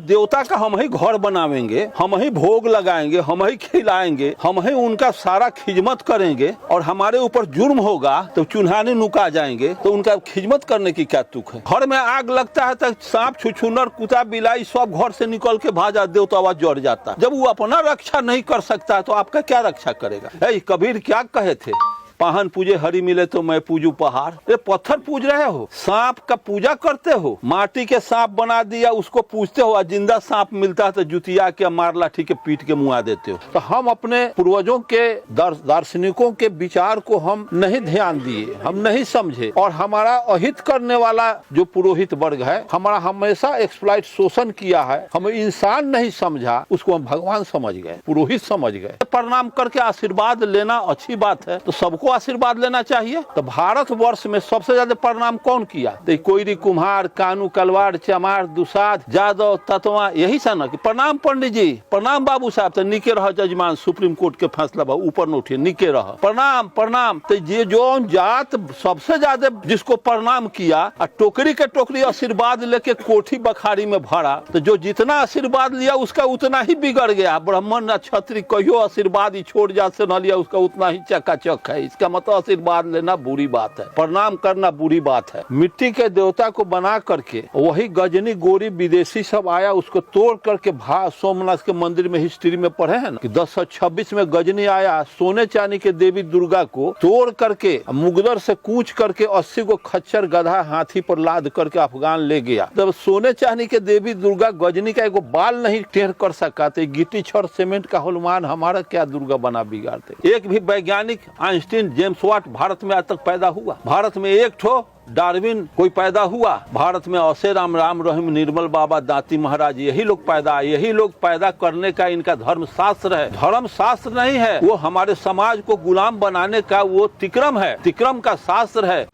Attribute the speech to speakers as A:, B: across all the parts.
A: देवता का हम ही घर बनावेंगे, हम ही भोग लगाएंगे, हम ही खिलाएंगे, हम ही उनका सारा खिदमत करेंगे और हमारे ऊपर जुर्म होगा तो चुन्हाने नुका जाएंगे, तो उनका खिदमत करने की क्या तुक है। घर में आग लगता है तो सांप छुछुनर कुत्ता बिलाई सब घर से निकल के भाजा, देवता जड़ जाता। जब वो अपना रक्षा नहीं कर सकता तो आपका क्या रक्षा करेगा। कबीर क्या कहे थे, पाहन पूजे हरि मिले तो मैं पूजू पहाड़। ये पत्थर पूज रहे हो, सांप का पूजा करते हो, माटी के सांप बना दिया उसको पूजते हो, जिंदा सांप मिलता है तो जुतिया के मार लाठी के पीट के मुआ देते हो। तो हम अपने पूर्वजों के दार्शनिकों के विचार को हम नहीं ध्यान दिए, हम नहीं समझे, और हमारा अहित करने वाला जो पुरोहित वर्ग है हमारा हमेशा एक्सप्लॉइट शोषण किया है, हम इंसान नहीं समझा, उसको हम भगवान समझ गए, पुरोहित समझ गए। प्रणाम करके आशीर्वाद लेना अच्छी बात है, तो सबको आशीर्वाद लेना चाहिए। तो भारत वर्ष में सबसे ज्यादा प्रणाम कौन किया, तो कोयरी कुम्हार, कानू कलवाड़, चमार, दुसाध, जादव, तत्वा, यही सा ना कि प्रणाम पंडित जी, प्रणाम बाबू साहब, तो निके रह जजमान, सुप्रीम कोर्ट के फैसला बा, ऊपर न उठिए, निके रह, प्रणाम प्रणाम। तो ये जो जात सबसे ज्यादा जिसको प्रणाम किया और टोकरी के टोकरी आशीर्वाद लेके कोठी बखारी में भरा, तो जो जितना आशीर्वाद लिया उसका उतना ही बिगड़ गया। ब्राह्मण क्षत्रिय कहियो आशीर्वाद ही छोड़ जात से न लिया, उसका उतना ही चकाचक है। इसका मतलब आशीर्वाद लेना बुरी बात है, प्रणाम करना बुरी बात है। मिट्टी के देवता को बना करके वही गजनी गोरी विदेशी सब आया, उसको तोड़ करके सोमनाथ के मंदिर में हिस्ट्री में पढ़े हैं ना कि 1026 में गजनी आया, सोने चांदी के देवी दुर्गा को तोड़ करके मुगदर से कूच करके 80 को खच्चर गधा हाथी पर लाद करके अफगान ले गया। जब सोने चांदी के देवी दुर्गा गजनी का एगो बाल नहीं टेढ़ कर सका, तो गिट्टी छड़ सीमेंट का हनुमान हमारा क्या दुर्गा बना बिगाड़ते। एक भी वैज्ञानिक आइंस्टीन, जेम्स वाट भारत में आज तक पैदा हुआ? भारत में एक ठो डार्विन कोई पैदा हुआ? भारत में औसे राम, राम रहीम, निर्मल बाबा, दाती महाराज, यही लोग पैदा, यही लोग पैदा करने का इनका धर्म शास्त्र है। धर्म शास्त्र नहीं है, वो हमारे समाज को गुलाम बनाने का वो तिक्रम है, तिक्रम का शास्त्र है।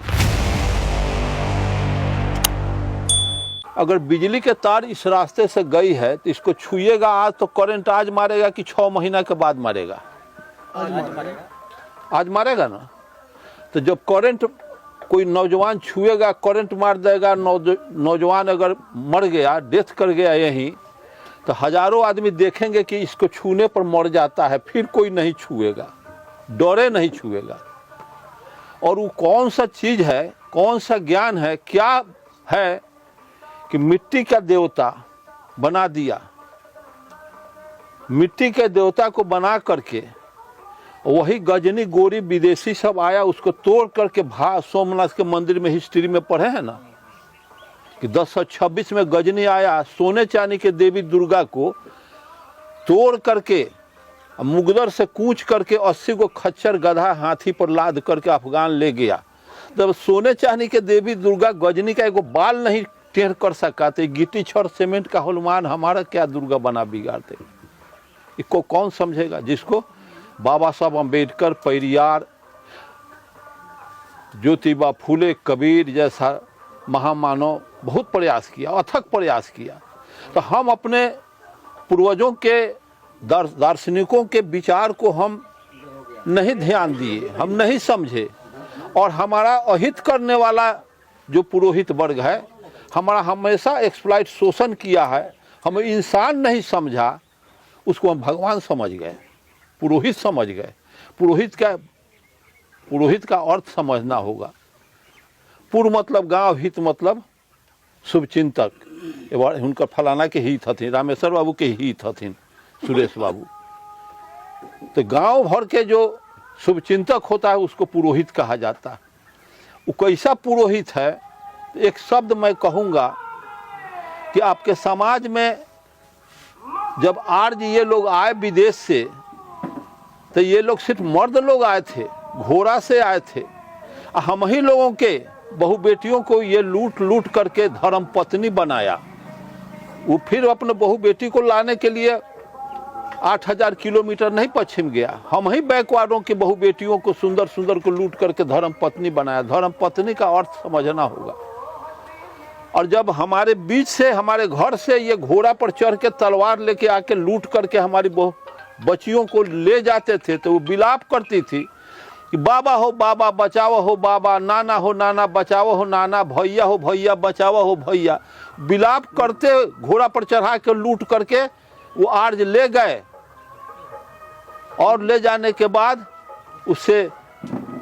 A: अगर बिजली के तार इस रास्ते से गई है तो इसको छुएगा आज तो करंट आज मारेगा कि 6 महीना के बाद मारेगा? आज मारेगा ना। तो जब करंट कोई नौजवान छुएगा, करंट मार देगा, नौजवान अगर मर गया, डेथ कर गया यहीं, तो हजारों आदमी देखेंगे कि इसको छूने पर मर जाता है, फिर कोई नहीं छुएगा, डरे नहीं छुएगा। और वो कौन सा चीज है, कौन सा ज्ञान है, क्या है कि मिट्टी का देवता बना दिया, मिट्टी के देवता को बना करके वही गजनी गोरी विदेशी सब आया, उसको तोड़ करके सोमनाथ के मंदिर में हिस्ट्री में पढ़े हैं ना कि 1026 में गजनी आया, सोने चांदी के देवी दुर्गा को तोड़ करके मुगदर से कूच करके 80 को खच्चर गधा हाथी पर लाद करके अफगान ले गया। जब सोने चांदी के देवी दुर्गा गजनी का एगो बाल नहीं टेढ़ कर सका, तो गिट्टी छड़ सीमेंट का हनुमान हमारा क्या दुर्गा बना बिगाड़ते। इसको कौन समझेगा? जिसको बाबा साहब अम्बेडकर, पेरियार, ज्योतिबा फूले, कबीर जैसा महामानव बहुत प्रयास किया, अथक प्रयास किया। तो हम अपने पूर्वजों के दार्शनिकों के विचार को हम नहीं ध्यान दिए, हम नहीं समझे, और हमारा अहित करने वाला जो पुरोहित वर्ग है हमारा हमेशा एक्सप्लॉइट शोषण किया है, हम इंसान नहीं समझा, उसको हम भगवान समझ गए, पुरोहित समझ गए। पुरोहित का अर्थ समझना होगा। पूर्व मतलब गांव, हित मतलब शुभचिंतक। उनका फलाना के हित हथिन, रामेश्वर बाबू के हित हथिन, सुरेश बाबू। तो गांव भर के जो शुभचिंतक होता है उसको पुरोहित कहा जाता है। वो कैसा पुरोहित है? एक शब्द मैं कहूँगा कि आपके समाज में जब आज ये लोग आए विदेश से, तो ये लोग सिर्फ मर्द लोग आए थे, घोड़ा से आए थे। हम ही लोगों के बहु बेटियों को ये लूट लूट करके धर्म पत्नी बनाया। वो फिर अपने बहु बेटी को लाने के लिए 8000 किलोमीटर नहीं पश्चिम गया, हम ही बैकवार्डों की बहु बेटियों को सुंदर सुंदर को लूट करके धर्म पत्नी बनाया। धर्म पत्नी का अर्थ समझना होगा। और जब हमारे बीच से, हमारे घर से ये घोड़ा पर चढ़ के तलवार लेके आके लूट करके हमारी बहु बच्चियों को ले जाते थे, तो वो विलाप करती थी कि बाबा हो बाबा बचाओ हो बाबा, नाना हो नाना बचाओ हो नाना, भैया हो भैया बचाओ हो भैया। विलाप करते घोड़ा पर चढ़ा के लूट करके वो आर्ज ले गए और ले जाने के बाद उससे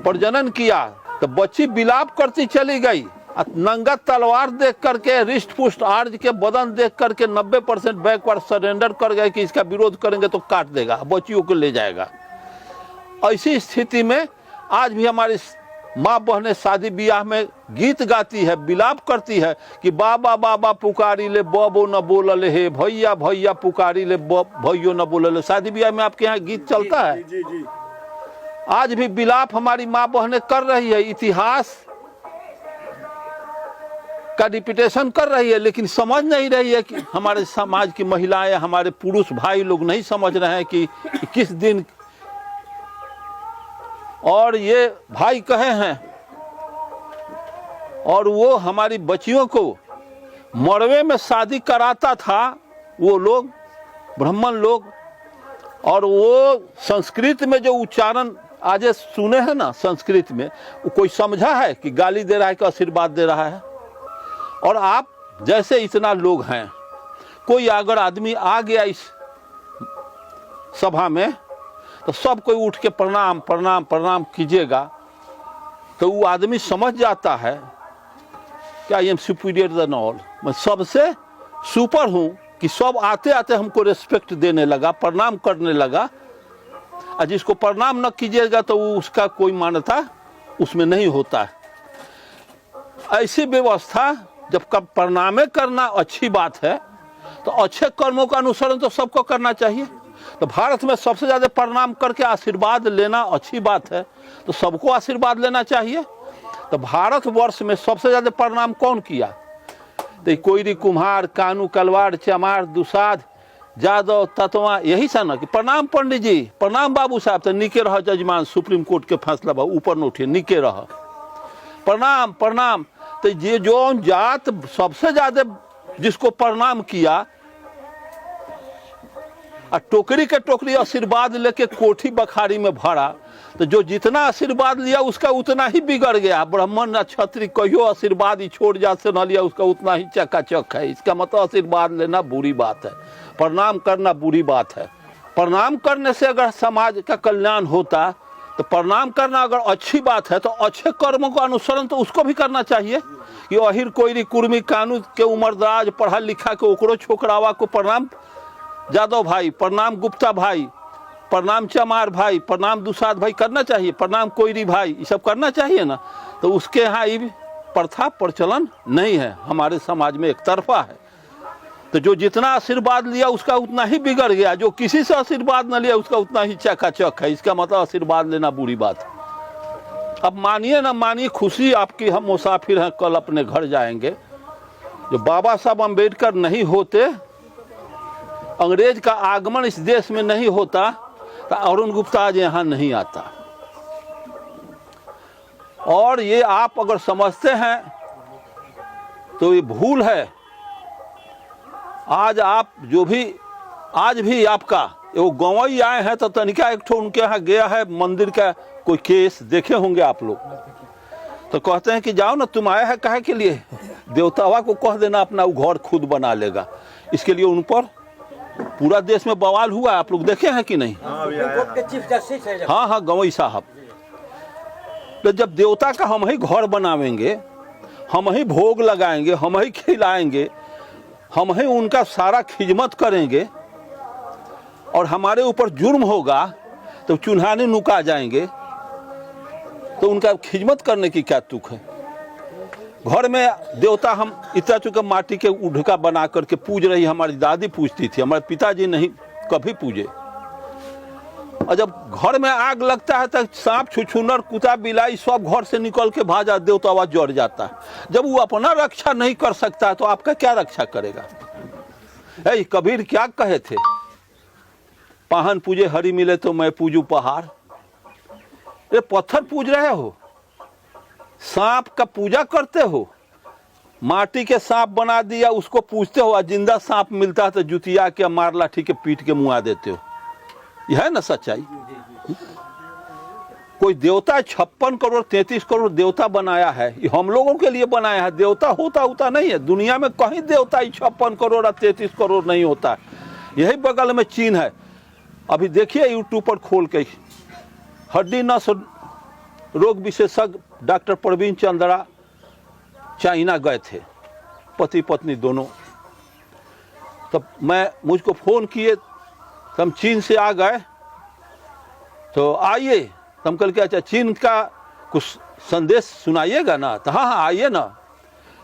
A: प्रजनन किया। तो बच्ची विलाप करती चली गई। नंगा तलवार देख करके, रिष्ट पुष्ट आर्ज के बदन देख करके 90% बैकवर्ड सरेंडर कर गए कि इसका विरोध करेंगे तो काट देगा, बच्चियों को ले जाएगा। ऐसी स्थिति में आज भी हमारी माँ बहनें शादी ब्याह में गीत गाती है, विलाप करती है कि बाबा बाबा पुकारी ले बबो न बोलले हे, भैया भैया पुकारी ले भैयो न बोलले। शादी ब्याह में आपके यहाँ गीत चलता है।
B: जी जी।
A: आज भी विलाप हमारी माँ बहनें कर रही है, इतिहास का रिपीटेशन कर रही है, लेकिन समझ नहीं रही है कि हमारे समाज की महिलाएं, हमारे पुरुष भाई लोग नहीं समझ रहे हैं कि किस दिन। और ये भाई कहे हैं, और वो हमारी बच्चियों को मरवे में शादी कराता था वो लोग, ब्राह्मण लोग। और वो संस्कृत में जो उच्चारण आज सुने हैं ना, संस्कृत में वो कोई समझा है कि गाली दे रहा है कि आशीर्वाद दे रहा है। और आप जैसे इतना लोग हैं, कोई अगर आदमी आ गया इस सभा में तो सब कोई उठ के प्रणाम प्रणाम प्रणाम कीजिएगा, तो वो आदमी समझ जाता है कि I am superior than all, मैं सबसे सुपर हूँ, कि सब आते आते हमको रिस्पेक्ट देने लगा, प्रणाम करने लगा। और जिसको प्रणाम न कीजिएगा तो वो उसका कोई मान्यता उसमें नहीं होता है। ऐसी व्यवस्था, जब कब प्रणामे करना अच्छी बात है तो अच्छे कर्मों का अनुसरण तो सबको करना चाहिए। तो भारत में सबसे ज़्यादा प्रणाम करके आशीर्वाद लेना अच्छी बात है, तो सबको आशीर्वाद लेना चाहिए। तो भारतवर्ष में सबसे ज़्यादा प्रणाम कौन किया? तो कोयरी कुम्हार, कानू कलवाड़, चमार, दुसाध, जादव, तत्वा, यही सा ना कि प्रणाम पंडित जी, प्रणाम बाबू साहब, तो निके रह जजमान, सुप्रीम कोर्ट के फैसला बा, ऊपर न उठिए, निके रह, प्रणाम प्रणाम। तो ये जो जात सबसे ज्यादा जिसको प्रणाम किया, और टोकरी के टोकरी आशीर्वाद लेके कोठी बखारी में भरा, तो जो जितना आशीर्वाद लिया उसका उतना ही बिगड़ गया। ब्राह्मण या क्षत्रिय कहियो आशीर्वाद ही छोड़ जा से न लिया, उसका उतना ही चकाचक है। इसका मतलब आशीर्वाद लेना बुरी बात है, प्रणाम करना बुरी बात है। प्रणाम करने से अगर समाज का कल्याण होता, तो प्रणाम करना अगर अच्छी बात है तो अच्छे कर्मों का अनुसरण तो उसको भी करना चाहिए। कि अहिर कोयरी कुर्मी कानू के उम्रदराज पढ़ा लिखा के ओकरो छोकरावा को प्रणाम जादव भाई, प्रणाम गुप्ता भाई, प्रणाम चमार भाई, प्रणाम दुसाध भाई करना चाहिए, प्रणाम कोयरी भाई, ये सब करना चाहिए ना। तो उसके यहाँ ये प्रथा प्रचलन नहीं है, हमारे समाज में एक तरफा है। तो जो जितना आशीर्वाद लिया उसका उतना ही बिगड़ गया, जो किसी से आशीर्वाद न लिया उसका उतना ही चकाचक है। इसका मतलब आशीर्वाद लेना बुरी बात है। अब मानिए ना मानिए, खुशी आपकी, हम मुसाफिर हैं, कल अपने घर जाएंगे। जो बाबा साहब अम्बेडकर नहीं होते, अंग्रेज का आगमन इस देश में नहीं होता, तो अरुण गुप्ता आज यहाँ नहीं आता। और ये आप अगर समझते हैं तो ये भूल है। आज आप जो भी, आज भी आपका वो गंवई आए हैं, तो तनिका एक ठो उनके यहाँ गया है मंदिर का कोई केस, देखे होंगे आप लोग, तो कहते हैं कि जाओ ना, तुम आए हैं काहे के लिए, देवतावा को कह देना अपना वो घर खुद बना लेगा। इसके लिए उन पर पूरा देश में बवाल हुआ, आप लोग देखे हैं कि नहीं? हाँ हाँ, गंवई साहब। तो जब देवता का हम ही घर बनावेंगे, हम ही भोग लगाएंगे, हम ही खिलाएंगे, हम ही उनका सारा खिदमत करेंगे, और हमारे ऊपर जुर्म होगा तो चुन्हाने नुका जाएंगे, तो उनका खिदमत करने की क्या तुक है? घर में देवता हम इतना चुके माटी के उढका बना करके पूज रही, हमारी दादी पूजती थी, हमारे पिताजी नहीं कभी पूजे। और जब घर में आग लगता है तो सांप छुछुनर कुत्ता बिलाई सब घर से निकल के भाजा, देवतावा जड़ जाता है। जब वो अपना रक्षा नहीं कर सकता तो आपका क्या रक्षा करेगा? कबीर क्या कहे थे, पाहन पूजे हरि मिले तो मैं पूजू पहाड़। ये पत्थर पूज रहे हो, सांप का पूजा करते हो, माटी के सांप बना दिया उसको पूजते हो, और जिंदा सांप मिलता है तो जुतिया के मार लाठी के पीट के मुआ देते हो। यह है ना सच्चाई? कोई देवता 56 करोड़ 33 करोड़ देवता बनाया है, ये हम लोगों के लिए बनाया है। देवता होता नहीं है दुनिया में, कहीं देवता 56 करोड़ और 33 करोड़ नहीं होता है। यही बगल में चीन है। अभी देखिए यूट्यूब पर खोल के, हड्डी नस रोग विशेषज्ञ डॉक्टर प्रवीण चंद्रा चाइना गए थे, पति पत्नी दोनों। तब मुझको फ़ोन किए, तो हम चीन से आ गए, तो आइए। तो हम कल के अच्छा चीन का कुछ संदेश सुनाइएगा ना, तो हाँ आइए ना।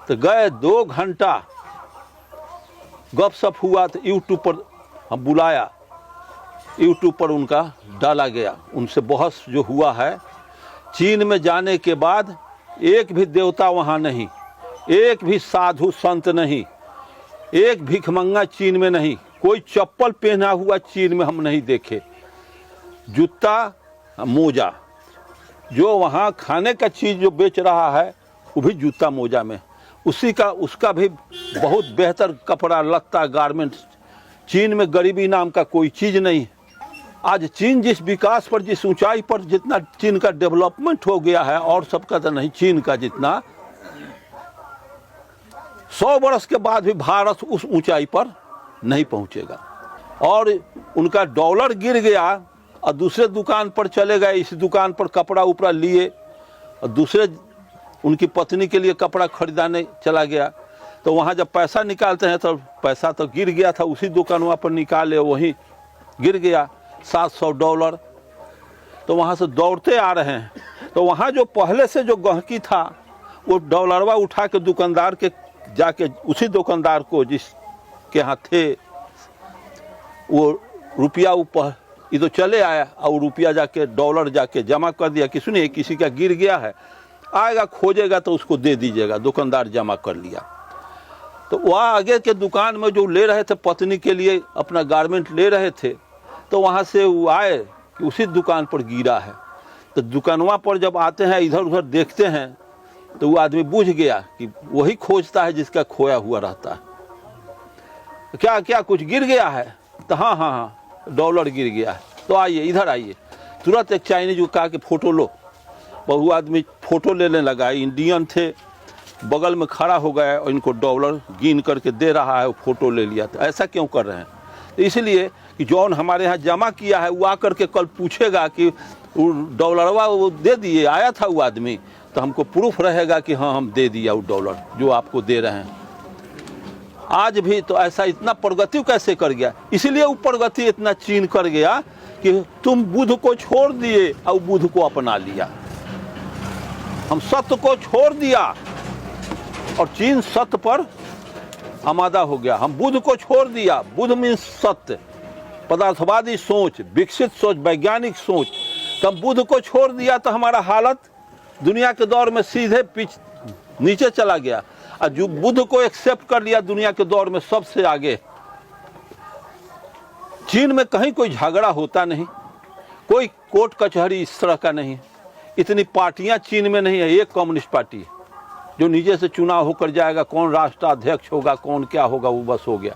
A: तो गए, 2 घंटा गपशप हुआ। तो यूट्यूब पर हम बुलाया, यूट्यूब पर उनका डाला गया, उनसे बहस जो हुआ है। चीन में जाने के बाद एक भी देवता वहाँ नहीं, एक भी साधु संत नहीं, एक भिखमंगा चीन में नहीं, कोई चप्पल पहना हुआ चीन में हम नहीं देखे। जूता मोजा, जो वहाँ खाने का चीज़ जो बेच रहा है वो भी जूता मोजा में, उसका भी बहुत बेहतर कपड़ा लत्ता गारमेंट। चीन में गरीबी नाम का कोई चीज़ नहीं। आज चीन जिस विकास पर, जिस ऊंचाई पर, जितना चीन का डेवलपमेंट हो गया है और सबका तो नहीं, चीन का जितना, 100 वर्ष के बाद भी भारत उस ऊंचाई पर नहीं पहुंचेगा। और उनका डॉलर गिर गया और दूसरे दुकान पर चले गए, इस दुकान पर कपड़ा उपड़ा लिए और दूसरे उनकी पत्नी के लिए कपड़ा खरीदाने चला गया। तो वहाँ जब पैसा निकालते हैं तो पैसा तो गिर गया था, उसी दुकान वहाँ पर निकाले, वहीं गिर गया $700। तो वहाँ से दौड़ते आ रहे हैं, तो वहाँ जो पहले से जो गहकी था वो डॉलरवा उठा के दुकानदार के जाके, उसी दुकानदार को जिसके यहाँ थे, वो रुपया ऊपर इधर चले आया और रुपया जाके डॉलर जाके जमा कर दिया कि सुनिए किसी का गिर गया है, आएगा खोजेगा तो उसको दे दीजिएगा। दुकानदार जमा कर लिया। तो वहाँ आगे के दुकान में जो ले रहे थे पत्नी के लिए अपना गारमेंट ले रहे थे, तो वहाँ से वो आए कि उसी दुकान पर गिरा है। तो दुकानवा पर जब आते हैं, इधर उधर देखते हैं, तो वो आदमी बुझ गया कि वही खोजता है जिसका खोया हुआ रहता है। क्या क्या कुछ गिर गया है? तो हाँ डॉलर गिर गया है। तो आइए इधर आइए। तुरंत एक चाइनीज को कहा कि फ़ोटो लो। बहु आदमी फ़ोटो लेने लगा, इंडियन थे, बगल में खड़ा हो गया और इनको डॉलर गिन करके दे रहा है, वो फ़ोटो ले लिया। तो ऐसा क्यों कर रहे हैं? तो इसलिए कि जौन हमारे यहाँ जमा किया है वो आकर के कल पूछेगा कि वो डॉलरवा वो दे दिए, आया था वो आदमी, तो हमको प्रूफ रहेगा कि हाँ हम दे दिया वो डॉलर जो आपको दे रहे हैं। आज भी तो ऐसा इतना प्रगति कैसे कर गया? इसलिए वो प्रगति इतना चीन कर गया कि तुम बुद्ध को छोड़ दिए और बुद्ध को अपना लिया। हम सत्य को छोड़ दिया और चीन सत्य पर आमादा हो गया। हम बुद्ध को छोड़ दिया, बुद्ध मीन्स सत्य, पदार्थवादी सोच, विकसित सोच, वैज्ञानिक सोच। तो हम बुद्ध को छोड़ दिया तो हमारा हालत दुनिया के दौर में सीधे नीचे चला गया। और जो बुद्ध को एक्सेप्ट कर लिया दुनिया के दौर में सबसे आगे। चीन में कहीं कोई झगड़ा होता नहीं, कोई कोर्ट कचहरी इस तरह का नहीं। इतनी पार्टियां चीन में नहीं है। एक कम्युनिस्ट पार्टी जो नीचे से चुनाव होकर जाएगा, कौन राष्ट्राध्यक्ष होगा, कौन क्या होगा, वो बस हो गया।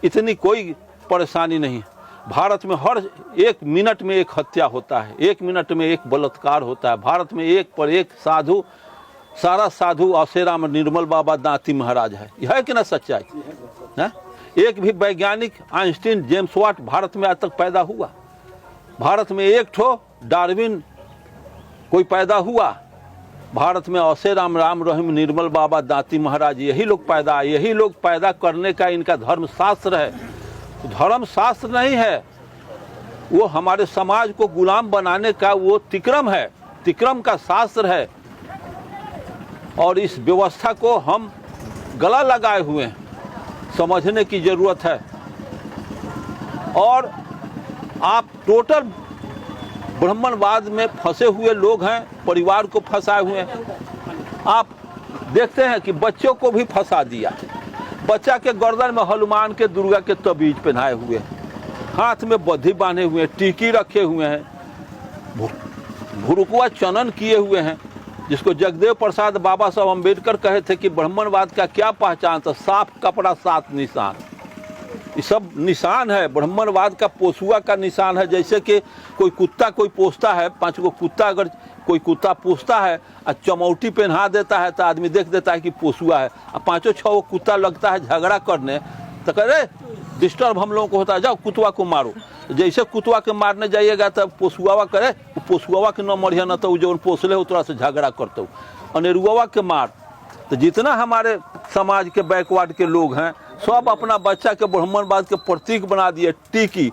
A: इतनी कोई परेशानी नहीं। भारत में हर 1 मिनट में एक हत्या होता है, 1 मिनट में एक बलात्कार होता है। भारत में एक पर एक साधु, सारा साधु आसेराम निर्मल बाबा दांती महाराज है कि ना सच्चाई है? एक भी वैज्ञानिक आइंस्टीन जेम्स वाट भारत में आज तक पैदा हुआ? भारत में एक ठो डार्विन कोई पैदा हुआ? भारत में आसेराम राम रहीम निर्मल बाबा दांती महाराज, यही लोग पैदा करने का इनका धर्मशास्त्र है। धर्मशास्त्र नहीं है, वो हमारे समाज को गुलाम बनाने का वो तिक्रम है, तिक्रम का शास्त्र है। और इस व्यवस्था को हम गला लगाए हुए हैं, समझने की जरूरत है। और आप टोटल ब्राह्मणवाद में फंसे हुए लोग हैं, परिवार को फंसाए हुए हैं। आप देखते हैं कि बच्चों को भी फंसा दिया। बच्चा के गर्दन में हनुमान के, दुर्गा के तबीज पहनाए हुए, हाथ में बद्धी बांधे हुए, टीकी रखे हुए हैं, भुरुकुआ चनन किए हुए हैं, जिसको जगदेव प्रसाद बाबा साहब अम्बेडकर कहे थे कि ब्राह्मणवाद का क्या पहचान था? साफ कपड़ा 7 निशान। ये सब निशान है, ब्राह्मणवाद का पोसुआ का निशान है। जैसे कि कोई कुत्ता कोई पोसता है, 5 गो कुत्ता अगर कोई कुत्ता पोसता है और चमौटी पहना देता है तो आदमी देख देता है कि पोसुआ है। और 5-6 गो कुत्ता लगता है झगड़ा करने तो कह रहे डिस्टर्ब हम लोगों को होता है, जाओ कुतवा को मारो। जैसे कुतवा के मारने जाइएगा तब पोसुआ करे, पोसुआ के न मरिया न तो जो पोसले हो तोरा से झगड़ा करते हो, अनेरुआ के मार। तो जितना हमारे समाज के बैकवर्ड के लोग हैं सब अपना बच्चा के ब्राह्मणवाद के प्रतीक बना दिए, टिकी